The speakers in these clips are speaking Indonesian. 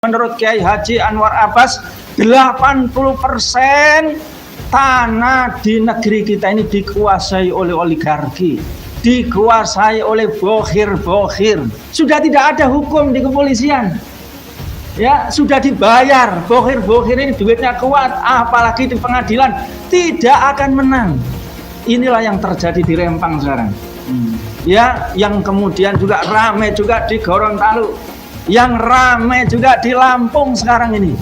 Menurut Kiai Haji Anwar Abbas, 80% tanah di negeri kita ini dikuasai oleh oligarki, dikuasai oleh bokhir-bokhir. Sudah tidak ada hukum di kepolisian. Ya, sudah dibayar. Bokhir-bokhir ini duitnya kuat, apalagi di pengadilan tidak akan menang. Inilah yang terjadi di Rempang sekarang. Ya, yang kemudian juga ramai juga di Gorontalo. Yang ramai juga di Lampung sekarang ini,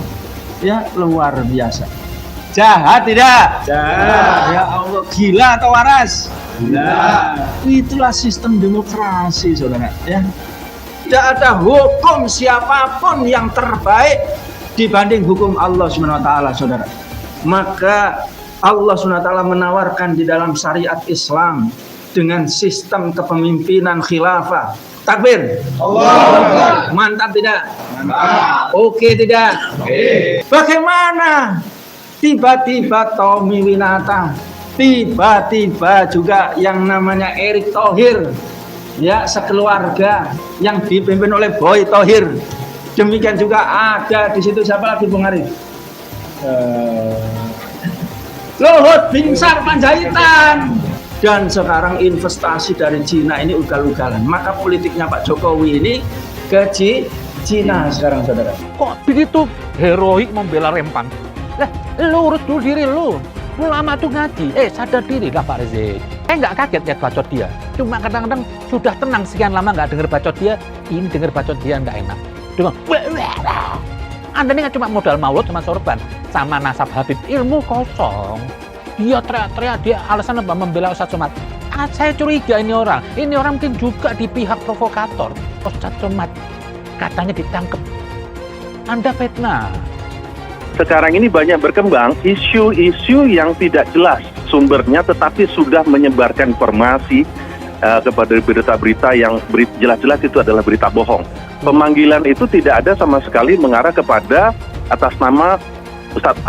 ya luar biasa. Jahat tidak? Jahat. Ya Allah, gila atau waras? Gila. Itulah sistem demokrasi, saudara. Ya, tidak ada hukum siapapun yang terbaik dibanding hukum Allah Subhanahu Wa Taala, saudara. Maka Allah Subhanahu Wa Taala menawarkan di dalam syariat Islam dengan sistem kepemimpinan khilafah. Takbir. Allah. Mantap tidak? Mantap. Oke tidak? Oke. Bagaimana tiba-tiba Tommy Winata, tiba-tiba juga yang namanya Erick Thohir, ya sekeluarga yang dipimpin oleh Boy Thohir. Demikian juga ada di situ siapa lagi Bung Arif? Luhut Binsar Panjaitan. Dan sekarang investasi dari Cina ini ugal-ugalan. Maka politiknya Pak Jokowi ini ke Cina sekarang, saudara. Kok begitu heroik membela Rempang? Lah, lu urus dulu diri lu. Ulama tuh ngaji. Sadar diri lah Pak Rizik. Nggak kaget lihat bacot dia. Cuma kadang-kadang sudah tenang sekian lama nggak denger bacot dia. Ini denger bacot dia nggak enak. Cuma, Anda ini cuma modal maulud sama sorban. Sama nasab Habib. Ilmu kosong. Dia teriak-teriak, dia alasan apa membela Ustadz Somad. Saya curiga ini orang mungkin juga di pihak provokator. Ustadz Somad katanya ditangkap. Anda fitnah. Sekarang ini banyak berkembang isu-isu yang tidak jelas sumbernya, tetapi sudah menyebarkan informasi kepada berita-berita yang jelas-jelas itu adalah berita bohong. Pemanggilan itu tidak ada sama sekali mengarah kepada atas nama Ustadz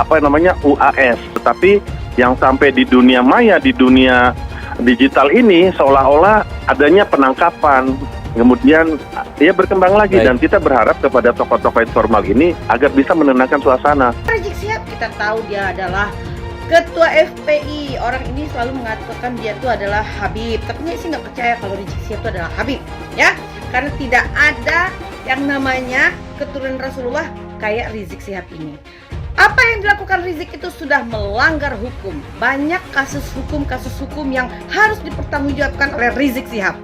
UAS, tetapi yang sampai di dunia maya, di dunia digital ini seolah-olah adanya penangkapan, kemudian ya berkembang lagi. Baik. Dan kita berharap kepada tokoh-tokoh informal ini agar bisa menenangkan suasana. Rizik Syihab kita tahu dia adalah ketua FPI. Orang ini selalu mengatakan dia itu adalah Habib, tapi saya sih nggak percaya kalau Rizik Syihab itu adalah Habib, ya, karena tidak ada yang namanya keturunan Rasulullah kayak Rizik Syihab ini. Apa yang dilakukan Rizik itu sudah melanggar hukum. Banyak kasus hukum yang harus dipertanggungjawabkan oleh Rizik Syihab.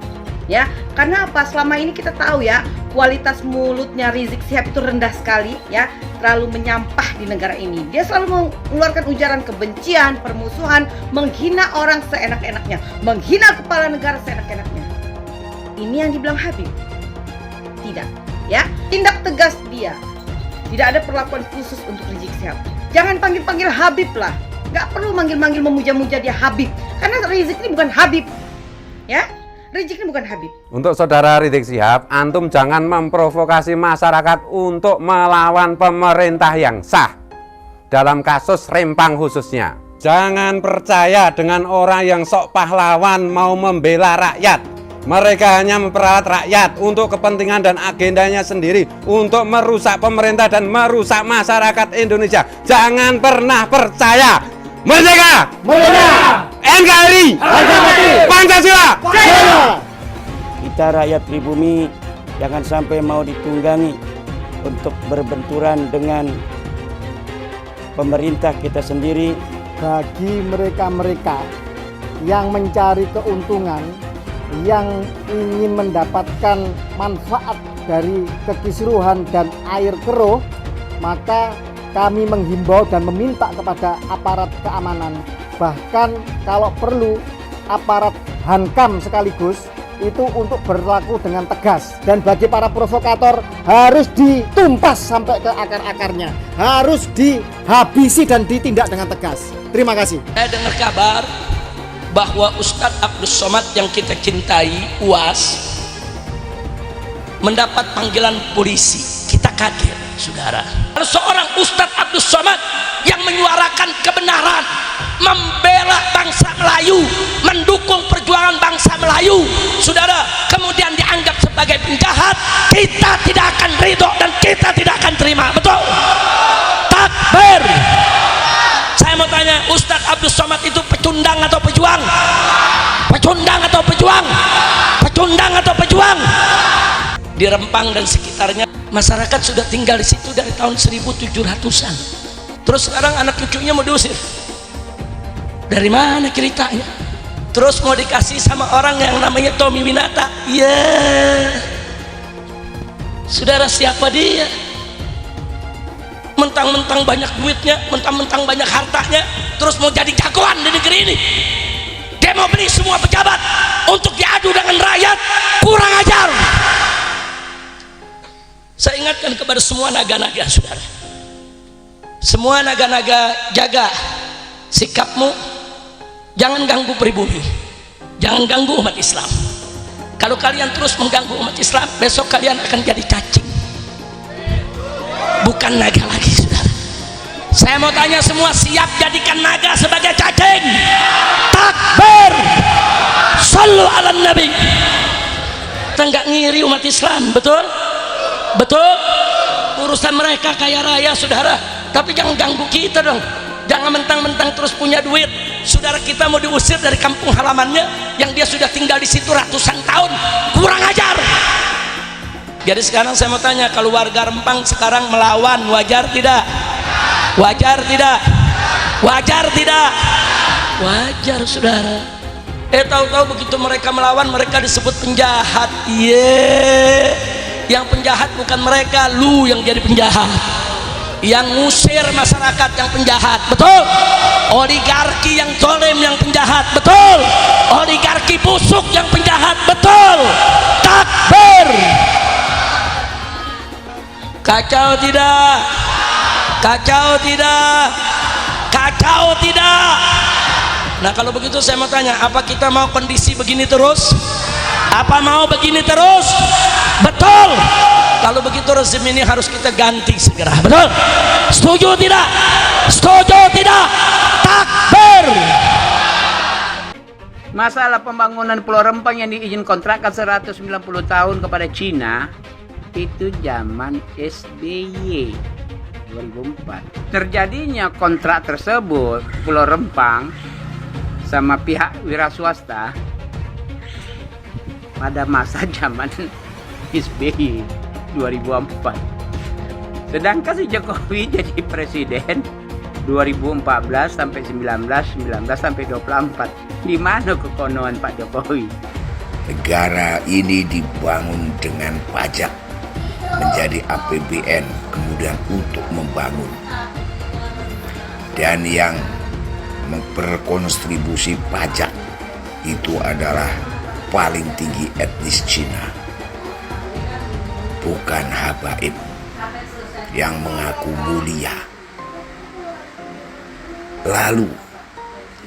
Ya, karena apa? Selama ini kita tahu ya, kualitas mulutnya Rizik Syihab itu rendah sekali, ya, terlalu menyampah di negara ini. Dia selalu mengeluarkan ujaran kebencian, permusuhan, menghina orang seenak-enaknya, menghina kepala negara seenak-enaknya. Ini yang dibilang Habib? Tidak, ya. Tindak tegas dia. Tidak ada perlakuan khusus untuk Rizik Syihab. Jangan panggil-panggil Habib lah. Gak perlu manggil-manggil memuja-muja dia Habib. Karena Rizik ini bukan Habib. Ya, Rizik ini bukan Habib. Untuk saudara Rizik Syihab, antum jangan memprovokasi masyarakat untuk melawan pemerintah yang sah. Dalam kasus Rempang khususnya. Jangan percaya dengan orang yang sok pahlawan mau membela rakyat. Mereka hanya memperalat rakyat untuk kepentingan dan agendanya sendiri, untuk merusak pemerintah dan merusak masyarakat Indonesia. Jangan pernah percaya. Merdeka! Merdeka! NKRI! Pancasila! Kita rakyat pribumi jangan sampai mau ditunggangi untuk berbenturan dengan pemerintah kita sendiri. Bagi mereka-mereka yang mencari keuntungan, yang ingin mendapatkan manfaat dari kekisruhan dan air keruh, maka kami menghimbau dan meminta kepada aparat keamanan, bahkan kalau perlu aparat Hankam sekaligus, itu untuk berlaku dengan tegas. Dan bagi para provokator harus ditumpas sampai ke akar-akarnya, harus dihabisi dan ditindak dengan tegas. Terima kasih. Saya dengar kabar bahwa Ustadz Abdus Somad yang kita cintai, UAS, mendapat panggilan polisi. Kita kaget, saudara. Seorang Ustadz Abdus Somad yang menyuarakan kebenaran, membela bangsa Melayu, mendukung perjuangan bangsa Melayu, saudara, kemudian dianggap sebagai penjahat. Kita tidak akan ridho dan kita tidak akan akan terima. Betul? Takbir. Saya mau tanya, Ustadz Abdus Somad itu pecundang atau pejuang? Pecundang atau pejuang? Pecundang atau pejuang? Di Rempang dan sekitarnya masyarakat sudah tinggal di situ dari tahun 1700-an. Terus sekarang anak cucunya mau diusir. Dari mana ceritanya? Terus mau dikasih sama orang yang namanya Tommy Winata. Saudara, siapa dia? Mentang-mentang banyak duitnya, mentang-mentang banyak hartanya, terus mau jadi jagoan di negeri ini. Dia mau beli semua pejabat untuk diadu dengan rakyat. Kurang ajar. Saya ingatkan kepada semua naga-naga, saudara. Semua naga-naga, jaga sikapmu. Jangan ganggu pribumi, jangan ganggu umat Islam. Kalau kalian terus mengganggu umat Islam, besok kalian akan jadi cacing, bukan naga lagi, saudara. Saya mau tanya semua, siap jadikan naga sebagai cacing? Takbir. Sallu ala nabi. Kita nggak ngiri umat Islam, betul? Betul? Urusan mereka kaya raya, saudara, tapi jangan ganggu kita dong. Jangan mentang-mentang terus punya duit. Saudara kita mau diusir dari kampung halamannya yang dia sudah tinggal di situ ratusan tahun. Kurang ajar. Jadi sekarang saya mau tanya, kalau warga Rempang sekarang melawan, wajar tidak? Wajar tidak? Wajar tidak? Wajar, saudara. Tahu-tahu begitu mereka melawan, mereka disebut penjahat. Yang penjahat bukan mereka, lu yang jadi penjahat. Yang ngusir masyarakat yang penjahat, betul? Oligarki yang zalim yang penjahat, betul? Oligarki busuk yang penjahat, betul? Takbir. Kacau tidak? Kacau tidak? Kacau tidak? Nah, kalau begitu saya mau tanya, apa kita mau kondisi begini terus? Apa mau begini terus? Betul. Kalau begitu rezim ini harus kita ganti segera, betul? Setuju tidak? Setuju tidak? Takbir. Masalah pembangunan Pulau Rempang yang diizin kontrakkan 190 tahun kepada Cina itu zaman SBY 2004. Terjadinya kontrak tersebut Pulau Rempang sama pihak wira swasta pada masa zaman SBY 2004. Sedangkan si Jokowi jadi presiden 2014 sampai 19 sampai 24. Di mana kekonohan Pak Jokowi? Negara ini dibangun dengan pajak, menjadi APBN, kemudian untuk membangun. Dan yang berkontribusi pajak itu adalah paling tinggi etnis Cina, bukan habaib yang mengaku mulia. Lalu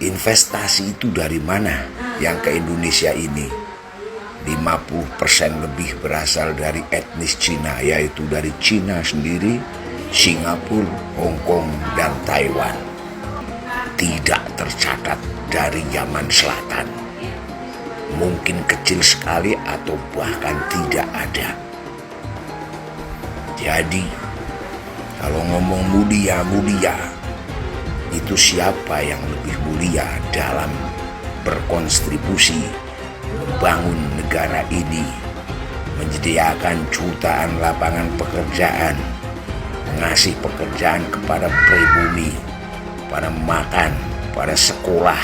investasi itu dari mana yang ke Indonesia ini? 50% lebih berasal dari etnis Cina, yaitu dari Cina sendiri, Singapura, Hong Kong, dan Taiwan. Tidak tercatat dari zaman selatan. Mungkin kecil sekali atau bahkan tidak ada. Jadi, kalau ngomong mulia-mulia, itu siapa yang lebih mulia dalam berkontribusi membangun negara ini, menyediakan jutaan lapangan pekerjaan, mengasih pekerjaan kepada pribumi, pada makan, pada sekolah.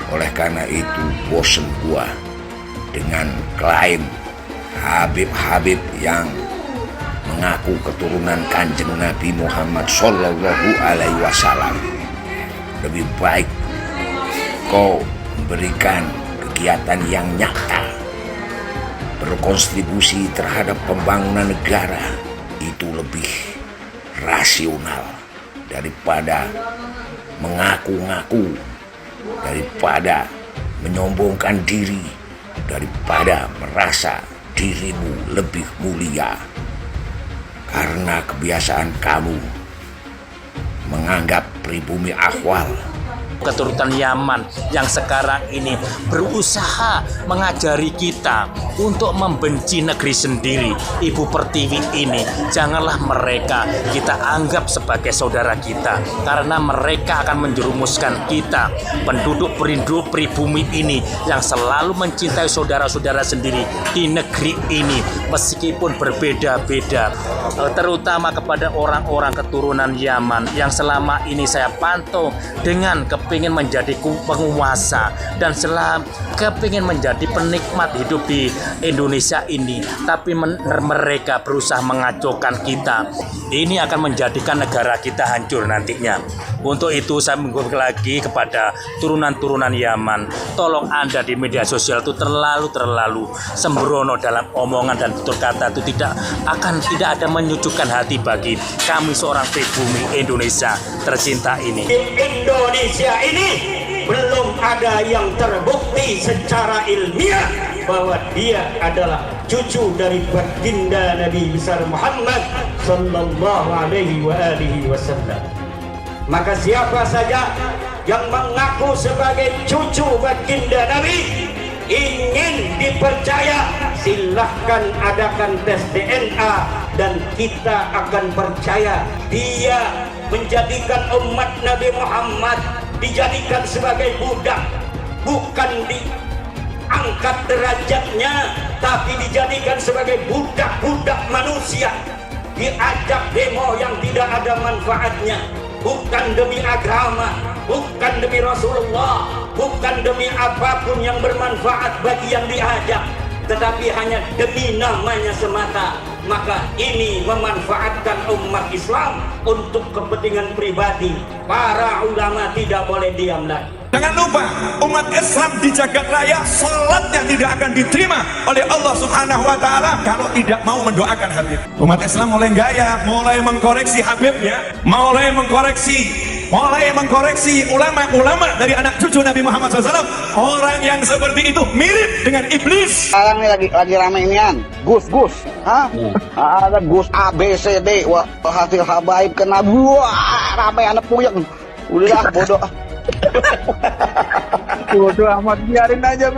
Oleh karena itu bosen gua dengan klaim Habib-Habib yang mengaku keturunan Kanjeng Nabi Muhammad Sallallahu Alaihi Wasallam. Lebih baik kau memberikan kegiatan yang nyata, berkontribusi terhadap pembangunan negara, itu lebih rasional daripada mengaku-ngaku, daripada menyombongkan diri, daripada merasa dirimu lebih mulia. Karena kebiasaan kamu menganggap pribumi Ahwal keturunan Yaman yang sekarang ini berusaha mengajari kita untuk membenci negeri sendiri, Ibu Pertiwi ini. Janganlah mereka kita anggap sebagai saudara kita, karena mereka akan menjerumuskan kita, penduduk pribumi ini yang selalu mencintai saudara-saudara sendiri di negeri ini meskipun berbeda-beda, terutama kepada orang-orang keturunan Yaman yang selama ini saya pantau dengan kepingin menjadi penguasa dan kepingin menjadi penikmat hidup di Indonesia ini, tapi mereka berusaha mengacaukan kita. Ini akan menjadikan negara kita hancur nantinya. Untuk itu saya mengucapkan lagi kepada turunan-turunan Yaman, tolong Anda di media sosial itu terlalu sembrono dalam omongan dan tutur kata, itu tidak ada menyejukkan hati bagi kami seorang pribumi Indonesia tercinta ini. Indonesia ini belum ada yang terbukti secara ilmiah bahwa dia adalah cucu dari baginda Nabi besar Muhammad sallallahu alaihi wasallam. Maka siapa saja yang mengaku sebagai cucu baginda Nabi ingin dipercaya, silahkan adakan tes DNA dan kita akan percaya dia menjadikan umat Nabi Muhammad dijadikan sebagai budak, bukan diangkat derajatnya, tapi dijadikan sebagai budak-budak manusia, diajak demo yang tidak ada manfaatnya, bukan demi agama, bukan demi Rasulullah, bukan demi apapun yang bermanfaat bagi yang diajak, tetapi hanya demi namanya semata. Maka ini memanfaatkan umat Islam untuk kepentingan pribadi. Para ulama tidak boleh diam lagi. Jangan lupa, umat Islam di jagat raya salatnya tidak akan diterima oleh Allah Subhanahu wa Ta'ala kalau tidak mau mendoakan Habib. Umat Islam mulai gaya, mulai mengkoreksi Habibnya, mulai mengkoreksi ulama-ulama dari anak cucu Nabi Muhammad SAW. Orang yang seperti itu mirip dengan iblis. Sekarang ini lagi rame inian, Gus, ada Gus A, B, C, D, wah hasil habaib kena, wah rame anak puyeng. Udah bodoh. Bodoh amat, biarin aja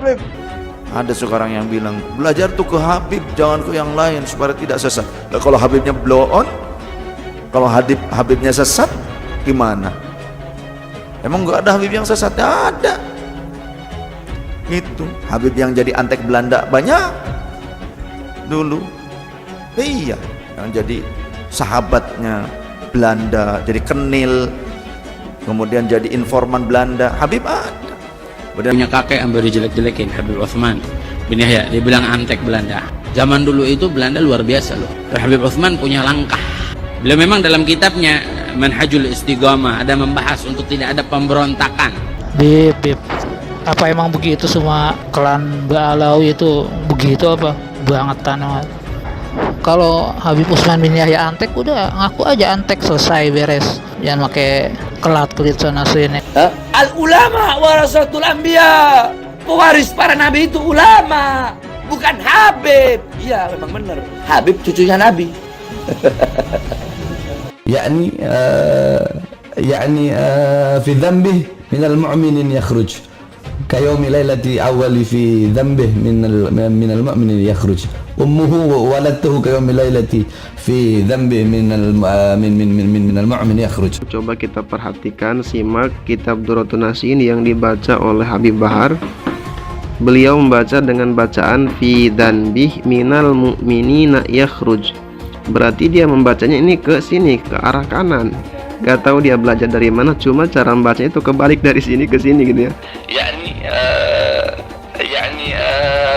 Beb. Ada sekarang yang bilang belajar tuh ke Habib, jangan ke yang lain supaya tidak sesat. Nah, kalau Habibnya blow on, kalau Habibnya sesat gimana? Emang nggak ada Habib yang sesat? Ada. Itu Habib yang jadi antek Belanda banyak dulu. Iya, yang jadi sahabatnya Belanda, jadi kenil, kemudian jadi informan Belanda. Habib ada. Punya kakek yang baru jelek-jelekin, Habib Utsman bin Yahya, dia bilang antek Belanda. Zaman dulu itu Belanda luar biasa loh. Habib Utsman punya langkah. Beliau memang dalam kitabnya Manhajul Istiqamah ada membahas untuk tidak ada pemberontakan. Bib, apa emang begitu semua klan Ba'alawi itu begitu apa? Bangetan banget. Kalau Habib Utsman bin Yahya antek, udah ngaku aja antek, selesai, beres. Jangan pakai kelat-kelit sana sini. Al ulama warasatul anbiya. Pewaris para nabi itu ulama, bukan Habib. Iya, memang benar. Habib cucunya Nabi. يعني في ذنبه من المؤمن يخرج كيوم ليلة أول في ذنبه من المؤمن يخرج أمه ولدته كيوم ليلة في ذنبه من المؤمن يخرج. Coba kita perhatikan, simak kitab Durratun Nasihin yang dibaca oleh Habib Bahar. Beliau membaca dengan bacaan fi dhanbih minal mu'minina yakhruj. Berarti dia membacanya ini ke sini, ke arah kanan. Gak tahu dia belajar dari mana, cuma cara membacanya itu kebalik dari sini ke sini gitu ya.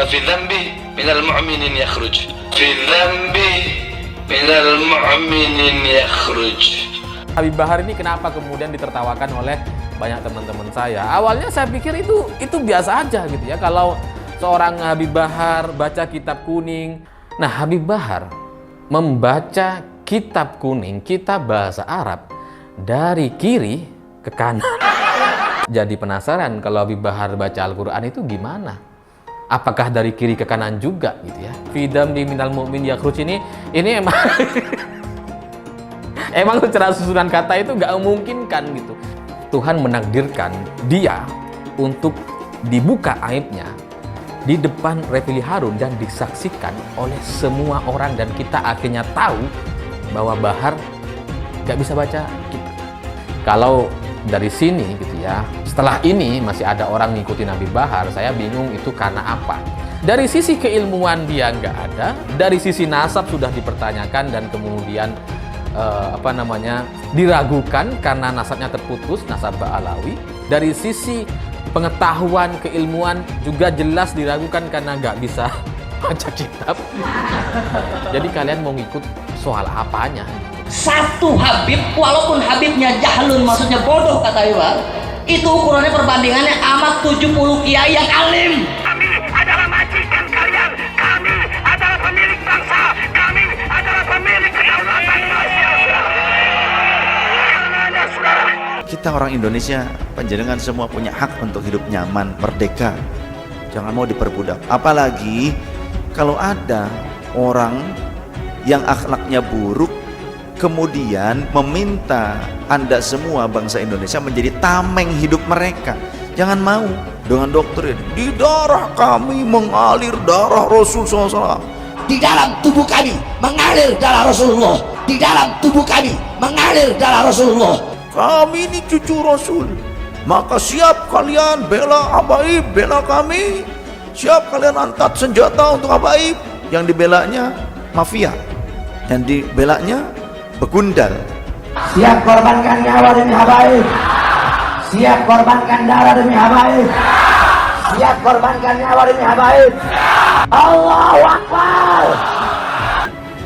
في ذنبه من المؤمن يخرج في ذنبه من المؤمن يخرج. Habib Bahar ini kenapa kemudian ditertawakan oleh banyak teman-teman saya? Awalnya saya pikir itu biasa aja gitu ya, kalau seorang Habib Bahar baca kitab kuning. Nah, Habib Bahar membaca kitab kuning, kitab bahasa Arab, dari kiri ke kanan. Jadi penasaran kalau Habib Bahar baca Al-Quran itu gimana? Apakah dari kiri ke kanan juga gitu ya? Fidam di minal mu'min yakhruj ini emang Emang secara susunan kata itu nggak memungkinkan gitu. Tuhan menakdirkan dia untuk dibuka aibnya di depan Refli Harun dan disaksikan oleh semua orang, dan kita akhirnya tahu bahwa Bahar nggak bisa baca kitab. Kalau dari sini gitu ya, setelah ini masih ada orang ngikutin Habib Bahar, saya bingung itu karena apa. Dari sisi keilmuan dia nggak ada, dari sisi nasab sudah dipertanyakan dan kemudian diragukan karena nasabnya terputus, nasab Ba'alawi. Dari sisi pengetahuan keilmuan juga jelas diragukan karena nggak bisa baca kitab. Jadi kalian mau ngikut soal apanya? Satu Habib, walaupun Habibnya jahlun, maksudnya bodoh kata Iwan, itu ukurannya perbandingannya sama 70 kiai yang alim. Kami adalah majikan kalian, kami adalah pemilik bangsa, kami adalah pemilik kedaulatan Indonesia. Kita orang Indonesia, panjenengan semua punya hak untuk hidup nyaman, merdeka. Jangan mau diperbudak. Apalagi kalau ada orang yang akhlaknya buruk kemudian meminta Anda semua bangsa Indonesia menjadi tameng hidup mereka. Jangan mau dengan doktrin di darah kami mengalir darah Rasul SAW. Di dalam tubuh kami mengalir darah Rasulullah. Di dalam tubuh kami mengalir darah Rasulullah. Kami ini cucu Rasul, maka siap kalian bela Habaib, bela kami. Siap kalian angkat senjata untuk Habaib. Yang dibelanya mafia, yang dibelanya begundal. Siap korbankan nyawa demi Habaib. Siap korbankan darah demi Habaib. Siap korbankan nyawa demi Habaib. Allahu Akbar.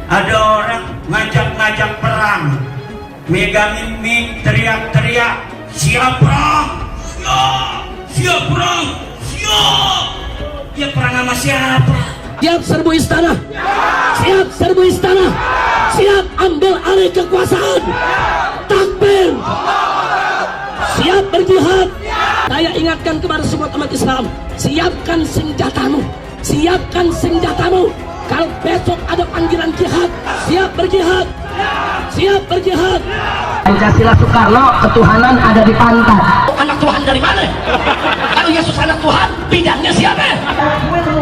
Ada orang ngajak-ngajak perang, megangin mic, teriak-teriak, siap perang, siap perang, siap. Dia perang sama siapa? Siap serbu istana. Siap serbu istana. Siap ambil alih kekuasaan. Takbir. Siap berjihad. Saya ingatkan kepada semua umat Islam, siapkan senjatamu. Siapkan senjatamu. Kalau besok ada panggilan jihad, siap berjihad. Siap berjihad. Pancasila Soekarno, ketuhanan ada di pantat. Anak Tuhan dari mana? Kalau Yesus anak Tuhan, bidangnya siapa?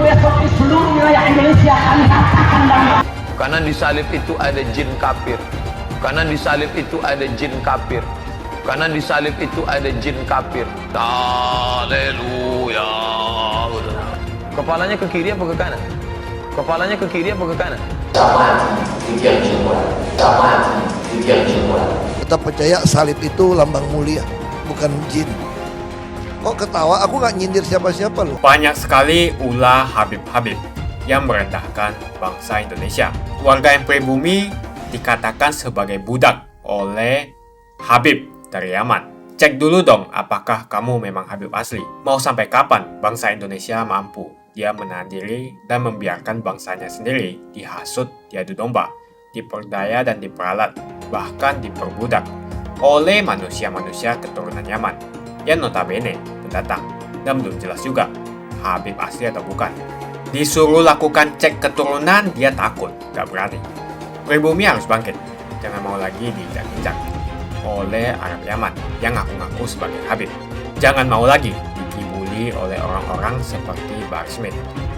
Besok di seluruh wilayah Indonesia kami katakan dalam. Karena di salib itu ada jin kafir. Karena di salib itu ada jin kafir. Karena di salib itu ada jin kafir. Haleluya. Kepalanya ke kiri apa ke kanan? Kepalanya ke kiri apa ke kanan? Kita percaya salib itu lambang mulia, bukan jin. Kok ketawa? Aku nggak nyindir siapa-siapa loh. Banyak sekali ulah Habib-Habib yang merendahkan bangsa Indonesia. Warga yang pribumi dikatakan sebagai budak oleh Habib dari Yaman. Cek dulu dong apakah kamu memang Habib asli. Mau sampai kapan bangsa Indonesia mampu dia menahan diri dan membiarkan bangsanya sendiri dihasut, diadu domba, diperdaya dan diperalat, bahkan diperbudak oleh manusia-manusia keturunan Yaman yang notabene pendatang dan belum jelas juga Habib asli atau bukan. Disuruh lakukan cek keturunan, dia takut, gak berani. Pribumi harus bangkit, jangan mau lagi diinjak-injak oleh Arab Yaman yang ngaku-ngaku sebagai Habib. Jangan mau lagi dikibuli oleh orang-orang seperti Bahar Smith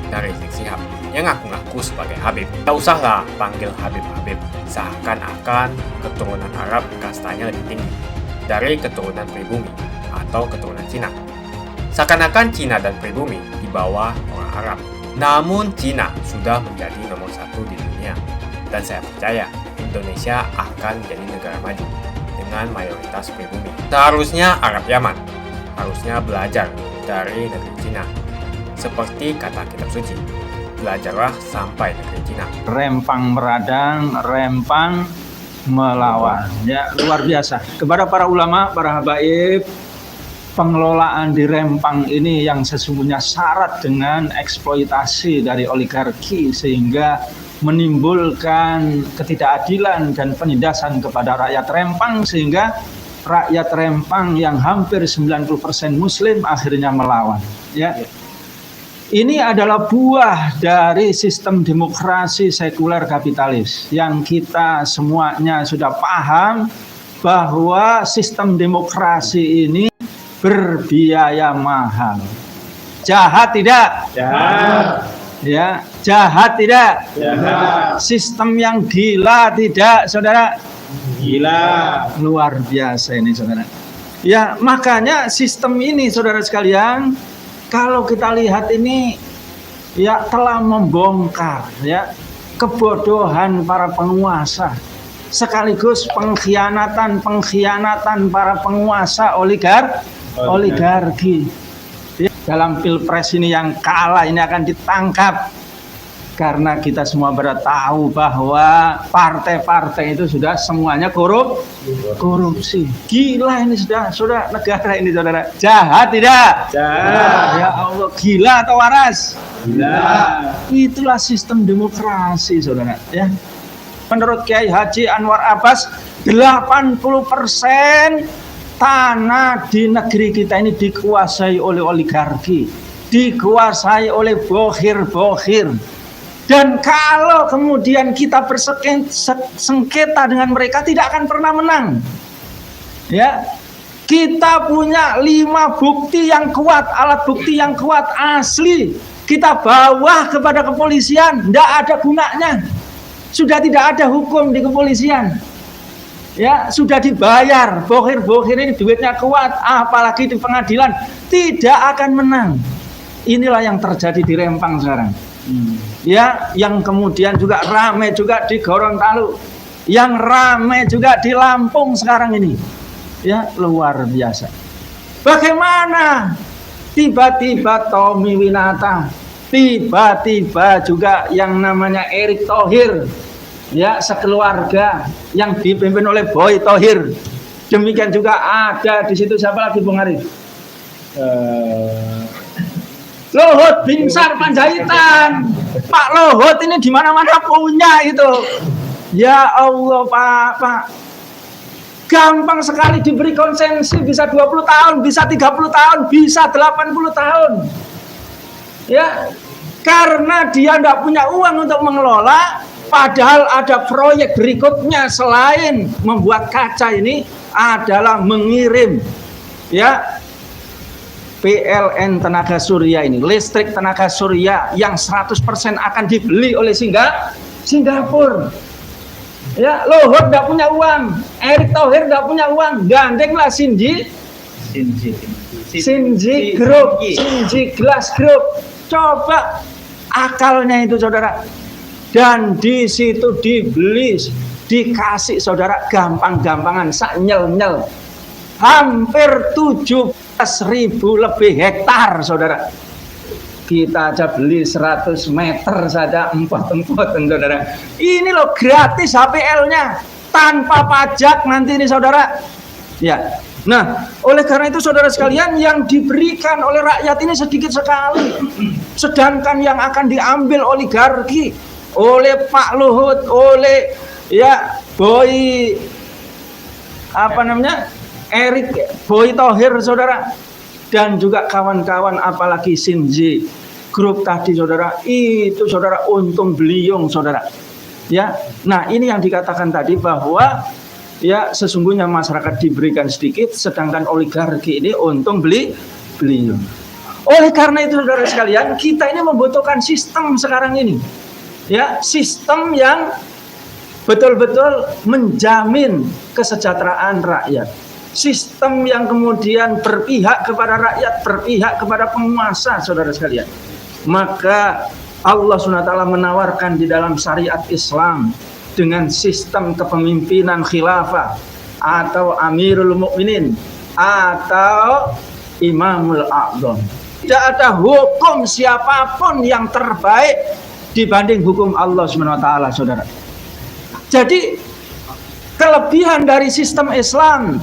dan Rizik Syihab yang ngaku-ngaku sebagai Habib. Tak usahlah panggil Habib-Habib, seakan-akan keturunan Arab kastanya lebih tinggi dari keturunan pribumi atau keturunan Cina. Seakan-akan Cina dan pribumi di bawah orang Arab. Namun Cina sudah menjadi nomor 1 di dunia, dan saya percaya Indonesia akan menjadi negara maju dengan mayoritas pribumi. Seharusnya Arab Yaman harusnya belajar dari negeri Cina. Seperti kata kitab suci, belajarlah sampai negeri Cina. Rempang meradang, rempang melawan. Ya, luar biasa. Kepada para ulama, para habaib, pengelolaan di Rempang ini yang sesungguhnya syarat dengan eksploitasi dari oligarki sehingga menimbulkan ketidakadilan dan penindasan kepada rakyat Rempang, sehingga rakyat Rempang yang hampir 90% muslim akhirnya melawan. Ya. Ini adalah buah dari sistem demokrasi sekuler kapitalis yang kita semuanya sudah paham bahwa sistem demokrasi ini berbiaya mahal. Jahat tidak? Jahat. Ya, jahat tidak? Jahat. Sistem yang gila tidak, saudara? Gila. Luar biasa ini, saudara. Ya, makanya sistem ini, saudara sekalian, kalau kita lihat ini ya telah membongkar ya kebodohan para penguasa sekaligus pengkhianatan para penguasa oligarki. Ya, dalam pilpres ini yang kalah ini akan ditangkap karena kita semua tahu bahwa partai-partai itu sudah semuanya korupsi. Gila ini sudah negara ini, saudara. Jahat tidak? Jahat. Ya Allah, gila atau waras? Gila. Itulah sistem demokrasi, saudara. Ya. Menurut Kiai Haji Anwar Abbas, 80% tanah di negeri kita ini dikuasai oleh oligarki, dikuasai oleh bohir-bohir. Dan kalau kemudian kita bersengketa dengan mereka, tidak akan pernah menang. Ya, kita punya 5 bukti yang kuat, alat bukti yang kuat asli. Kita bawa kepada kepolisian, tidak ada gunanya. Sudah tidak ada hukum di kepolisian. Ya, sudah dibayar. Bohir-bohir ini duitnya kuat, apalagi di pengadilan tidak akan menang. Inilah yang terjadi di Rempang sekarang. Ya, yang kemudian juga ramai juga di Gorontalo, yang ramai juga di Lampung sekarang ini. Ya, luar biasa. Bagaimana tiba-tiba Tommy Winata, tiba-tiba juga yang namanya Erick Thohir, ya sekeluarga yang dipimpin oleh Boy Thohir. Demikian juga ada di situ siapa lagi, Bung Arif? Luhut Binsar Panjaitan. Pak Luhut ini di mana-mana punya itu. Ya Allah, Pak. Gampang sekali diberi konsesi, bisa 20 tahun, bisa 30 tahun, bisa 80 tahun. Ya, karena dia tidak punya uang untuk mengelola, padahal ada proyek berikutnya selain membuat kaca ini adalah mengirim ya PLN tenaga surya ini, listrik tenaga surya yang 100% akan dibeli oleh Singapura. Ya, Luhut tidak punya uang, Erick Thohir tidak punya uang, gandenglah Sinji Group, Sinji Glass Group. Coba akalnya itu, saudara. Dan di situ dibeli, dikasih, saudara, gampang-gampangan, sak nyel-nyel. Hampir 17.000 lebih hektar, saudara. Kita aja beli 100 meter saja, empot-empot, saudara. Ini loh gratis HPL-nya, tanpa pajak nanti ini, saudara. Ya. Nah, oleh karena itu, saudara sekalian, yang diberikan oleh rakyat ini sedikit sekali. Sedangkan yang akan diambil oligarki oleh Pak Luhut, oleh ya Boy Erick Boy Thohir, saudara, dan juga kawan-kawan, apalagi Sinji Group tadi, saudara, itu, saudara, untung beliung, saudara. Ya, nah ini yang dikatakan tadi bahwa ya sesungguhnya masyarakat diberikan sedikit, sedangkan oligarki ini untung beliung. Oleh karena itu, saudara sekalian, kita ini membutuhkan sistem sekarang ini, ya, sistem yang betul-betul menjamin kesejahteraan rakyat. Sistem yang kemudian berpihak kepada rakyat, berpihak kepada penguasa, saudara sekalian. Maka Allah SWT menawarkan di dalam syariat Islam dengan sistem kepemimpinan khilafah atau Amirul Mukminin atau Imamul A'dham. Tidak ada hukum siapapun yang terbaik dibanding hukum Allah SWT, saudara. Jadi kelebihan dari sistem Islam,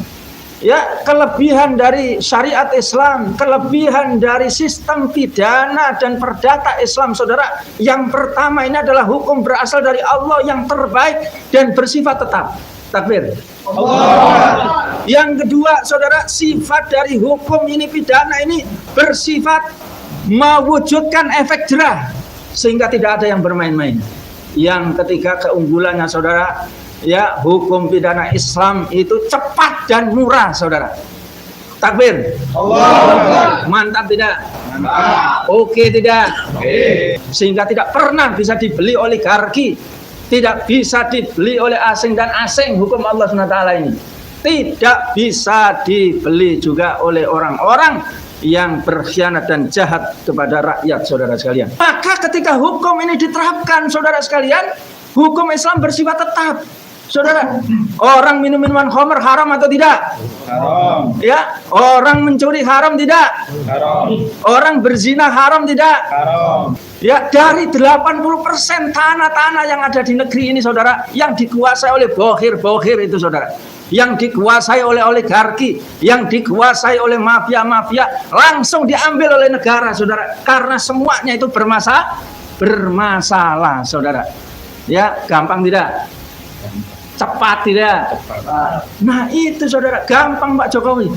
ya, kelebihan dari syariat Islam, kelebihan dari sistem pidana dan perdata Islam, saudara, yang pertama ini adalah hukum berasal dari Allah yang terbaik dan bersifat tetap. Takbir. Allah. Yang kedua, saudara, sifat dari hukum ini, pidana ini bersifat mewujudkan efek jerah sehingga tidak ada yang bermain-main. Yang ketiga keunggulannya saudara, ya, hukum pidana Islam itu cepat dan murah saudara. Takbir. Allah. Mantap tidak? Mantap. Oke tidak? Oke. Sehingga tidak pernah bisa dibeli oligarki, tidak bisa dibeli oleh asing dan asing hukum Allah SWT ini. Tidak bisa dibeli juga oleh orang-orang yang berkhianat dan jahat kepada rakyat saudara sekalian. Maka ketika hukum ini diterapkan saudara sekalian, hukum Islam bersifat tetap. Saudara, orang minum minuman khamr haram atau tidak? Haram. Ya, orang mencuri haram tidak? Haram. Orang berzina haram tidak? Haram. Ya, dari 80% tanah-tanah yang ada di negeri ini saudara, yang dikuasai oleh bohir-bohir itu saudara, yang dikuasai oleh oligarki, yang dikuasai oleh mafia-mafia, langsung diambil oleh negara saudara, karena semuanya itu bermasalah saudara. Ya, gampang tidak? Cepat tidak? Nah itu saudara, gampang Pak Jokowi.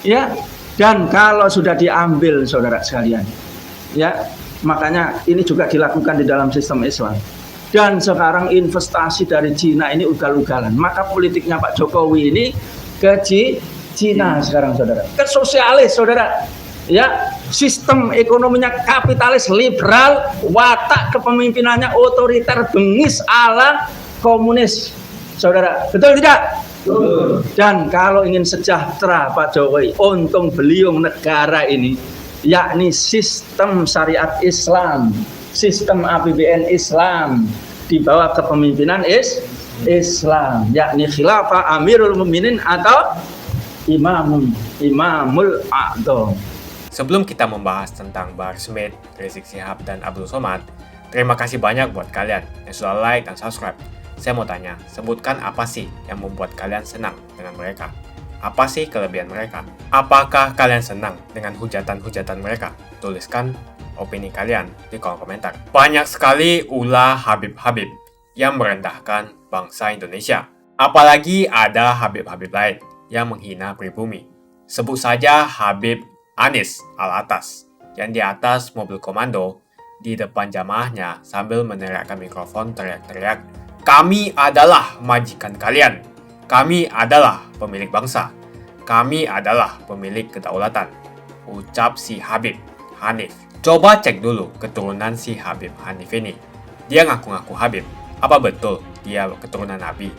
Ya, dan kalau sudah diambil saudara sekalian, ya, makanya ini juga dilakukan di dalam sistem Islam. Dan sekarang investasi dari Cina ini ugal-ugalan. Maka politiknya Pak Jokowi ini ke Cina sekarang saudara, ke sosialis saudara. Ya, sistem ekonominya kapitalis liberal, watak kepemimpinannya otoriter bengis ala komunis. Saudara, betul tidak? Betul. Dan kalau ingin sejahtera Pak Jokowi, untung beliau negara ini, yakni sistem syariat Islam, sistem APBN Islam, di bawah kepemimpinan Islam, yakni khilafah Amirul Mukminin atau Imamul A'dham. Sebelum kita membahas tentang Bahar Smith, Rizik Syihab, dan Abdul Somad, terima kasih banyak buat kalian yang sudah like dan subscribe. Saya mau tanya, sebutkan apa sih yang membuat kalian senang dengan mereka? Apa sih kelebihan mereka? Apakah kalian senang dengan hujatan-hujatan mereka? Tuliskan opini kalian di kolom komentar. Banyak sekali ulah Habib-Habib yang merendahkan bangsa Indonesia. Apalagi ada Habib-Habib lain yang menghina pribumi. Sebut saja Habib Anies Alatas yang di atas mobil komando di depan jamaahnya sambil meneriakkan mikrofon teriak-teriak, "Kami adalah majikan kalian. Kami adalah pemilik bangsa. Kami adalah pemilik kedaulatan." Ucap si Habib Hanif. Coba cek dulu keturunan si Habib Hanif ini. Dia ngaku-ngaku Habib. Apa betul dia keturunan Nabi?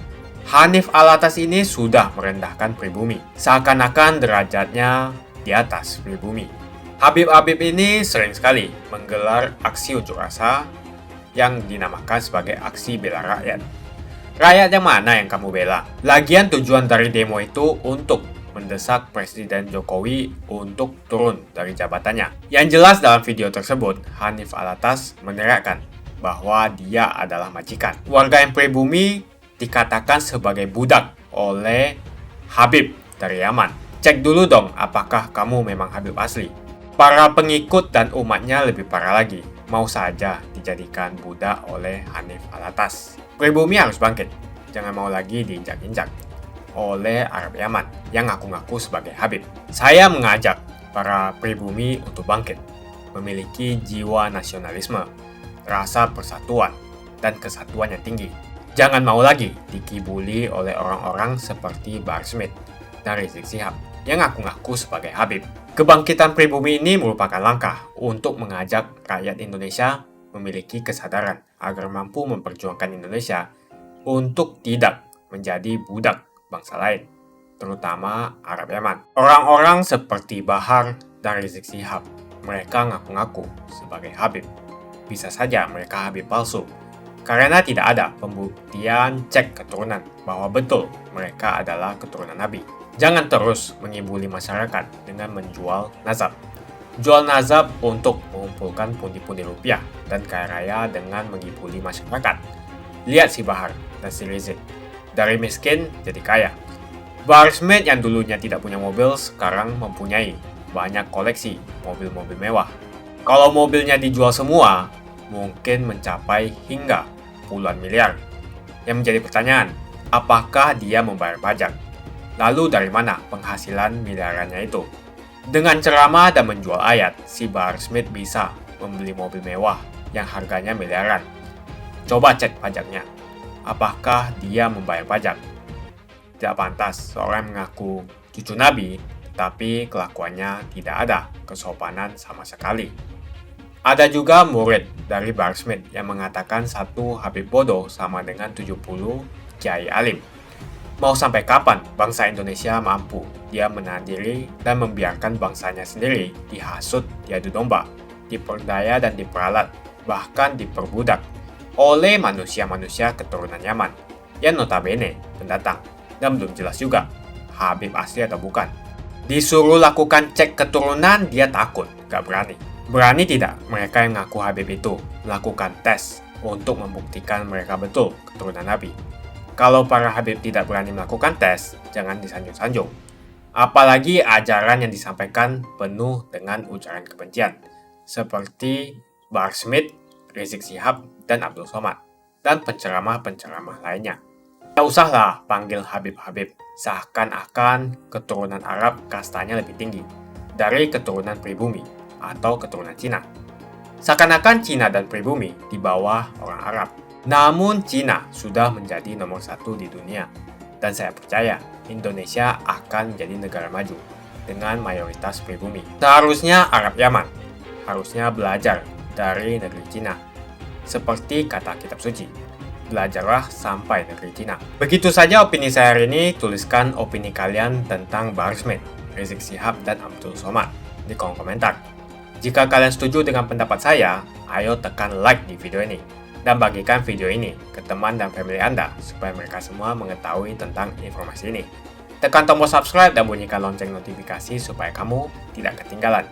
Hanif Alatas ini sudah merendahkan pribumi. Seakan-akan derajatnya di atas pribumi. Habib-Habib ini sering sekali menggelar aksi unjuk rasa yang dinamakan sebagai aksi bela rakyat. Rakyat yang mana yang kamu bela? Lagian tujuan dari demo itu untuk mendesak Presiden Jokowi untuk turun dari jabatannya. Yang jelas dalam video tersebut, Hanif Alatas meneriakkan bahwa dia adalah majikan. Warga yang pribumi dikatakan sebagai budak oleh Habib dari Yaman. Cek dulu dong apakah kamu memang Habib asli. Para pengikut dan umatnya lebih parah lagi. Mau saja dijadikan budak oleh Hanif Alatas. Pribumi harus bangkit. Jangan mau lagi diinjak-injak oleh Arab Yaman yang ngaku-ngaku sebagai Habib. Saya mengajak para pribumi untuk bangkit, memiliki jiwa nasionalisme, rasa persatuan, dan kesatuan yang tinggi. Jangan mau lagi dikibuli oleh orang-orang seperti Bahar Smith dan Rizik Syihab yang ngaku-ngaku sebagai Habib. Kebangkitan pribumi ini merupakan langkah untuk mengajak rakyat Indonesia memiliki kesadaran agar mampu memperjuangkan Indonesia untuk tidak menjadi budak bangsa lain, terutama Arab Yaman. Orang-orang seperti Bahar dan Rizik Syihab, mereka ngaku-ngaku sebagai Habib. Bisa saja mereka Habib palsu, karena tidak ada pembuktian cek keturunan bahwa betul mereka adalah keturunan Nabi. Jangan terus mengibuli masyarakat dengan menjual nazab. Jual nazab untuk mengumpulkan pundi-pundi rupiah dan kaya raya dengan mengibuli masyarakat. Lihat si Bahar dan si Rizik. Dari miskin jadi kaya. Bahar Smith yang dulunya tidak punya mobil sekarang mempunyai banyak koleksi mobil-mobil mewah. Kalau mobilnya dijual semua, mungkin mencapai hingga puluhan miliar. Yang menjadi pertanyaan, apakah dia membayar pajak? Lalu dari mana penghasilan miliarannya itu? Dengan ceramah dan menjual ayat, si Bahar Smith bisa membeli mobil mewah yang harganya miliaran. Coba cek pajaknya. Apakah dia membayar pajak? Tidak pantas seorang mengaku cucu Nabi, tetapi kelakuannya tidak ada kesopanan sama sekali. Ada juga murid dari Bahar Smith yang mengatakan satu Habib bodoh sama dengan 70 kiai alim. Mau sampai kapan bangsa Indonesia mampu dia menahan diri dan membiarkan bangsanya sendiri dihasut, diadu domba, diperdaya dan diperalat, bahkan diperbudak oleh manusia-manusia keturunan Yaman yang notabene pendatang dan belum jelas juga Habib asli atau bukan. Disuruh lakukan cek keturunan, dia takut, gak berani. Berani tidak mereka yang ngaku Habib itu melakukan tes untuk membuktikan mereka betul keturunan Nabi? Kalau para Habib tidak berani melakukan tes, jangan disanjung-sanjung. Apalagi ajaran yang disampaikan penuh dengan ujaran kebencian, seperti Bahar Smith, Rizik Syihab, dan Abdul Somad, dan penceramah-penceramah lainnya. Tak usahlah panggil Habib-Habib, seakan-akan keturunan Arab kastanya lebih tinggi dari keturunan pribumi atau keturunan Cina. Seakan-akan Cina dan pribumi di bawah orang Arab. Namun Cina sudah menjadi nomor 1 di dunia, dan saya percaya Indonesia akan menjadi negara maju dengan mayoritas pribumi. Seharusnya Arab Yaman harusnya belajar dari negeri Cina. Seperti kata kitab suci, belajarlah sampai negeri Cina. Begitu saja opini saya hari ini. Tuliskan opini kalian tentang Bahar Smith, Rizik Syihab, dan Abdul Somad di kolom komentar. Jika kalian setuju dengan pendapat saya, ayo tekan like di video ini dan bagikan video ini ke teman dan family Anda supaya mereka semua mengetahui tentang informasi ini. Tekan tombol subscribe dan bunyikan lonceng notifikasi supaya kamu tidak ketinggalan